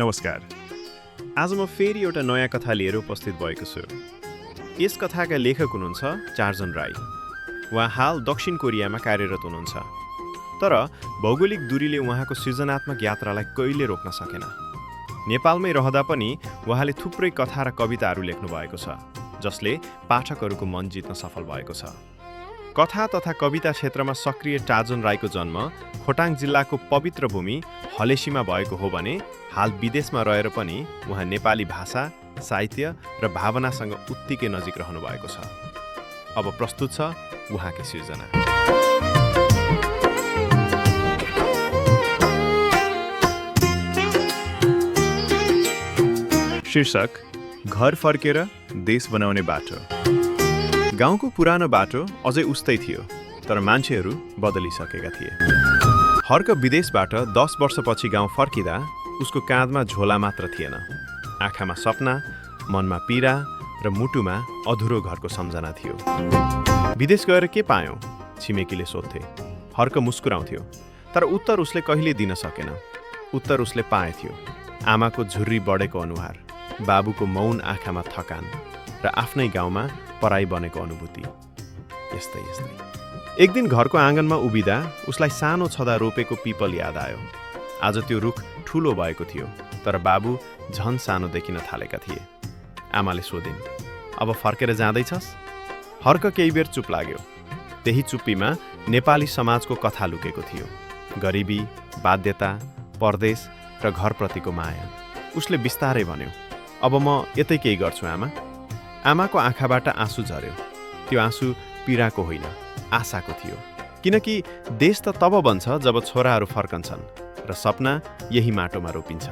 नमस्कार। आज म फेरि एउटा नयाँ कथा लिएर उपस्थित भएको छु। यस कथाका लेखक हुनुहुन्छ चार्जन राई। उहाँ हाल दक्षिण कोरियामा कार्यरत हुनुहुन्छ। तर भौगोलिक दूरीले उहाँको सृजनात्मक यात्रालाई कहिले रोक्न सकेन। नेपालमै रहँदा पनि उहाँले थुप्रै कथा र कविताहरू लेख्नु भएको छ, जसले पाठकहरूको मन जित्न सफल भएको छ। कथा तथा कविता क्षेत्रमा सक्रिय चार्जन राईको जन्म खोटाङ जिल्लाको पवित्र भूमि हलेसीमा भएको हो भने हाल विदेशमा रहेर पनि उहाँ नेपाली भाषा, साहित्य र भावनासँग उत्तिकै नजिक रहनु भएको छ। अब प्रस्तुत छ उहाँकै सृजना। शीर्षक: घर फर्केर देश बनाउने बाटो। गाउँको पुरानो बाटो अझै उस्तै थियो, तर मान्छेहरू बदलिसकेका थिए। हर्क विदेशबाट 10 वर्षपछि गाउँ फर्किँदा उसको काँधमा झोला मात्र थिएन, आँखामा सपना, मनमा पीडा र मुटुमा अधुरो घरको सम्झना थियो। विदेश गएर के पायौ? छिमेकीले सोध्थे। हर्क मुस्कुराउँथ्यो, तर उत्तर उसले कहिले दिन सकेन। उत्तर उसले पाएथ्यो। आमाको झुर्री बढेको अनुहार, बाबुको मौन आँखामा थकान र आफ्नै गाउँमा पराई बनेको अनुभूति। यस्तै यस्तै एक दिन घरको आँगनमा उभिँदा उसलाई सानो छँदा रोपेको पिपल याद आयो। आज त्यो रुख ठुलो भएको थियो, तर बाबु झन सानो देखिन थालेका थिए। आमाले सोधिन्, अब फर्केर जाँदैछस्? हर्क केही बेर चुप लाग्यो। त्यही चुप्पीमा नेपाली समाजको कथा लुकेको थियो। गरिबी, बाध्यता, परदेश र घरप्रतिको माया। उसले बिस्तारै भन्यो, अब म यतै केही गर्छु आमा। आमाको आँखाबाट आँसु झर्यो। त्यो आँसु पीडाको होइन, आशाको थियो। किनकि देश त तब बन्छ जब छोराहरू फर्कन्छन् र सपना यही माटोमा रोपिन्छ।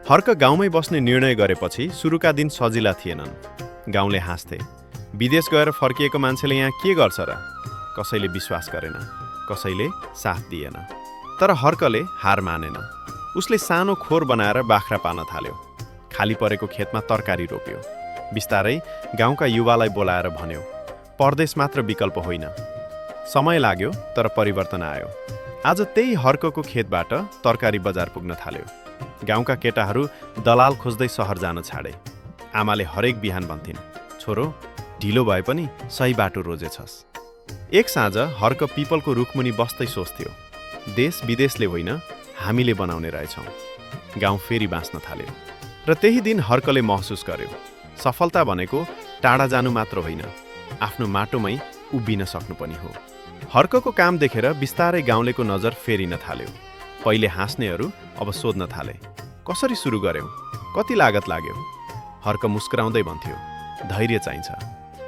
हर्क गाउँमै बस्ने निर्णय गरेपछि सुरुका दिन सजिला थिएनन्। गाउँले हाँस्थे। विदेश गएर फर्किएको मान्छेले यहाँ के गर्छ र? कसैले विश्वास गरेन, कसैले साथ दिएन। तर हर्कले हार मानेन। उसले सानो खोर बनाएर बाख्रा पाल्न थाल्यो। खाली परेको खेतमा तरकारी रोप्यो। बिस्तारै गाउँका युवालाई बोलाएर भन्यो, परदेश मात्र विकल्प होइन। समय लाग्यो, तर परिवर्तन आयो। आज त्यही हर्कको खेतबाट तरकारी बजार पुग्न थाल्यो। गाउँका केटाहरू दलाल खोज्दै सहर जान छाडे। आमाले हरेक बिहान भन्थिन्, छोरो, ढिलो भए पनि सही बाटो रोजेछस्। एक साँझ हर्क पिपलको रुखमुनि बस्दै सोच्थ्यो, देश विदेशले होइन, हामीले बनाउने रहेछौँ। गाउँ फेरि बाँच्न थाल्यो। र त्यही दिन हर्कले महसुस गर्यो, सफलता भनेको टाढा जानु मात्र होइन, आफ्नो माटोमै उभिन सक्नु पनि हो। हर्कको काम देखेर बिस्तारै गाउँलेको नजर फेरिन थाल्यो। पहिले हाँस्नेहरू अब सोध्न थाले, कसरी सुरु गर्यौ? कति लागत लाग्यो? हर्क मुस्कुराउँदै भन्थ्यो, धैर्य चाहिन्छ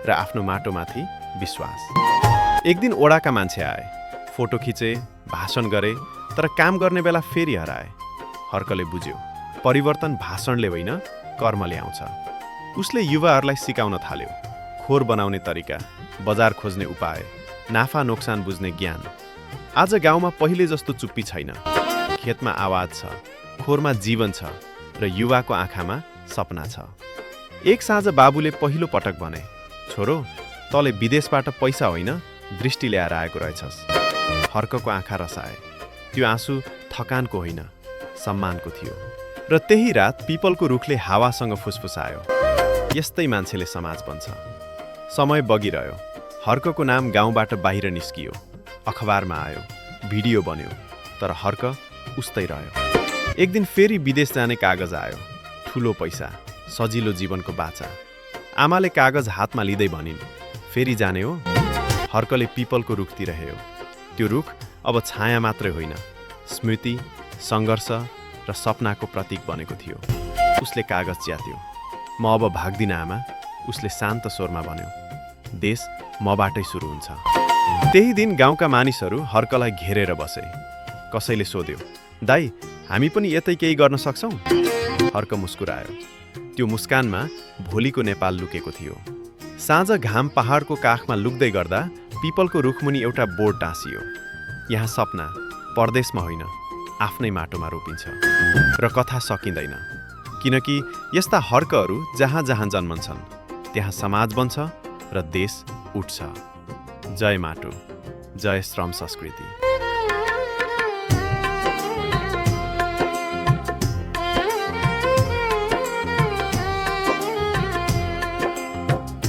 र आफ्नो माटोमाथि विश्वास। एक दिन ओडाका मान्छे आए, फोटो खिचे, भाषण गरे, तर काम गर्ने बेला फेरि हराए। हर्कले बुझ्यो, परिवर्तन भाषणले होइन, कर्मले आउँछ। उसले युवाहरूलाई सिकाउन थाल्यो, खोर बनाउने तरिका, बजार खोज्ने उपाय, नाफा नोक्सान बुझ्ने ज्ञान। आज गाउँमा पहिले जस्तो चुप्पी छैन। खेतमा आवाज छ, खोरमा जीवन छ र युवाको आँखामा सपना छ। एक साँझ बाबुले पहिलो पटक भने, छोरो, तँले विदेशबाट पैसा होइन, दृष्टि ल्याएर आएको रहेछस्। हर्कको आँखा रसाए। त्यो आँसु थकानको होइन, सम्मानको थियो। र त्यही रात पिपलको रुखले हावासँग फुसफुसायो। यस्तै मान्छेले समाज बन्छ। समय बगिरह्यो। हर्कको नाम गाउँबाट बाहिर निस्कियो। अखबारमा आयो, भिडियो बन्यो, तर हर्क उस्तै रह्यो। एक दिन फेरि विदेश जाने कागज आयो। ठुलो पैसा, सजिलो जीवनको बाचा। आमाले कागज हातमा लिँदै भनिन्, फेरि जाने हो? हर्कले पिपलको रुखतिर हेऱ्यो। त्यो रुख अब छाया मात्रै होइन, स्मृति, सङ्घर्ष र सपनाको प्रतीक बनेको थियो। उसले कागज च्यात्यो। म अब भाग्दिन आमा, उसले शान्त स्वरमा भन्यो। देश मबाटै सुरु हुन्छ। त्यही दिन गाउँका मानिसहरू हर्कलाई घेरेर बसे। कसैले सोध्यो, दाइ, हामी पनि यतै केही गर्न सक्छौँ? हर्क मुस्कुरायो। त्यो मुस्कानमा भोलिको नेपाल लुकेको थियो। साँझ घाम पहाडको काखमा लुक्दै गर्दा पिपलको रुखमुनि एउटा बोर्ड टाँसियो। यहाँ सपना परदेशमा होइन, आफ्नै माटोमा रोपिन्छ। र कथा सकिँदैन, किनकि यस्ता हर्कहरू जहाँ जहाँ जन्मन्छन् त्यहाँ समाज बन्छ र देश उठ्छ। जय माटो, जय श्रम संस्कृति।